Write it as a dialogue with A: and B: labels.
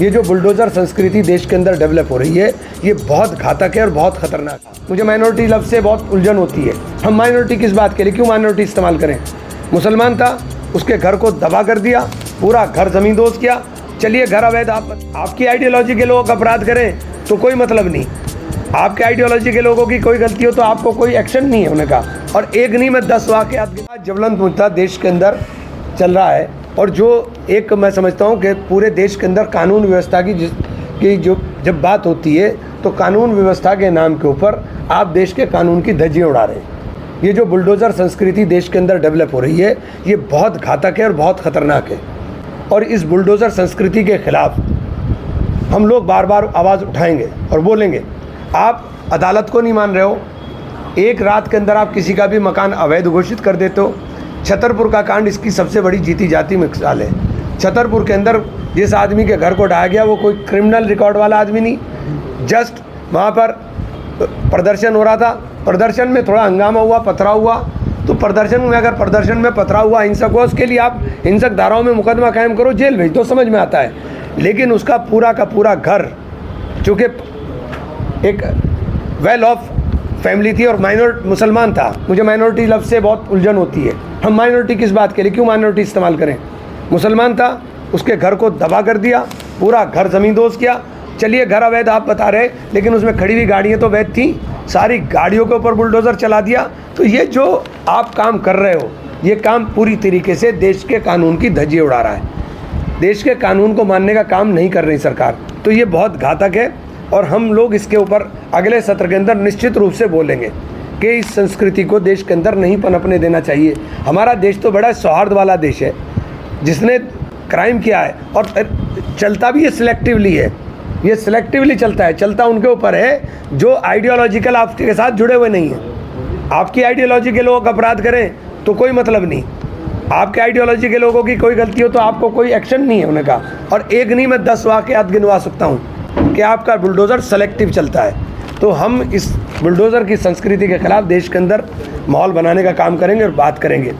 A: ये जो बुलडोज़र संस्कृति देश के अंदर डेवलप हो रही है, ये बहुत घातक है और बहुत ख़तरनाक है। मुझे माइनॉरिटी लफ्ज़ से बहुत उलझन होती है। हम माइनॉरिटी किस बात के लिए, क्यों माइनॉरिटी इस्तेमाल करें? मुसलमान था, उसके घर को दबा कर दिया, पूरा घर ज़मींदोज़ किया। चलिए घर अवैध, आपकी आइडियोलॉजी के लोग अपराध करें तो कोई मतलब नहीं। आपके आइडियोलॉजी के लोगों की कोई गलती हो तो आपको कोई एक्शन नहीं है होने का। और एक नहीं, मैं 10 वाक़यात ज्वलंत मुद्दा देश के अंदर चल रहा है। और जो एक मैं समझता हूँ कि पूरे देश के अंदर कानून व्यवस्था की जो जब बात होती है तो कानून व्यवस्था के नाम के ऊपर आप देश के कानून की धज्जियाँ उड़ा रहे हैं। ये जो बुलडोज़र संस्कृति देश के अंदर डेवलप हो रही है, ये बहुत घातक है और बहुत ख़तरनाक है। और इस बुलडोज़र संस्कृति के ख़िलाफ़ हम लोग बार बार आवाज़ उठाएंगे और बोलेंगे। आप अदालत को नहीं मान रहे हो, एक रात के अंदर आप किसी का भी मकान अवैध घोषित कर देते हो। छतरपुर का कांड इसकी सबसे बड़ी जीती जाती मिसाल है। छतरपुर के अंदर जिस आदमी के घर को ढाया गया वो कोई क्रिमिनल रिकॉर्ड वाला आदमी नहीं, जस्ट वहाँ पर प्रदर्शन हो रहा था। प्रदर्शन में थोड़ा हंगामा हुआ, पथराव हुआ, तो प्रदर्शन में अगर प्रदर्शन में पथराव हुआ, हिंसक हुआ, उसके लिए आप हिंसक धाराओं में मुकदमा कायम करो, जेल भेज दो, समझ में आता है। लेकिन उसका पूरा का पूरा घर, चूँकि एक वेल ऑफ फैमिली थी और मुसलमान था, मुझे माइनॉरिटी लफ्ज़ से बहुत उलझन होती है। हम माइनॉरिटी किस बात के लिए, क्यों माइनॉरिटी इस्तेमाल करें? मुसलमान था, उसके घर को दबा कर दिया, पूरा घर ज़मींदोज़ किया। चलिए घर अवैध आप बता रहे, लेकिन उसमें खड़ी हुई गाड़ियाँ तो वैध थी, सारी गाड़ियों के ऊपर बुलडोज़र चला दिया। तो ये जो आप काम कर रहे हो, ये काम पूरी तरीके से देश के कानून की धज्जियाँ उड़ा रहा है। देश के कानून को मानने का काम नहीं कर रही सरकार, तो ये बहुत घातक है। और हम लोग इसके ऊपर अगले सत्र के अंदर निश्चित रूप से बोलेंगे कि इस संस्कृति को देश के अंदर नहीं पनपने देना चाहिए। हमारा देश तो बड़ा सौहार्द वाला देश है, जिसने क्राइम किया है और चलता भी ये सिलेक्टिवली है, ये सिलेक्टिवली चलता है। चलता उनके ऊपर है जो आइडियोलॉजिकल आपके साथ जुड़े हुए नहीं हैं। आपकी आइडियोलॉजी के लोग अपराध करें तो कोई मतलब नहीं। आपके आइडियोलॉजी के लोगों की कोई गलती हो तो आपको कोई एक्शन नहीं है होने का। और एक नहीं, मैं 10 वाक़यात गिनवा सकता हूँ कि आपका बुलडोज़र सेलेक्टिव चलता है। तो हम इस बुलडोज़र की संस्कृति के ख़िलाफ़ देश के अंदर माहौल बनाने का काम करेंगे और बात करेंगे।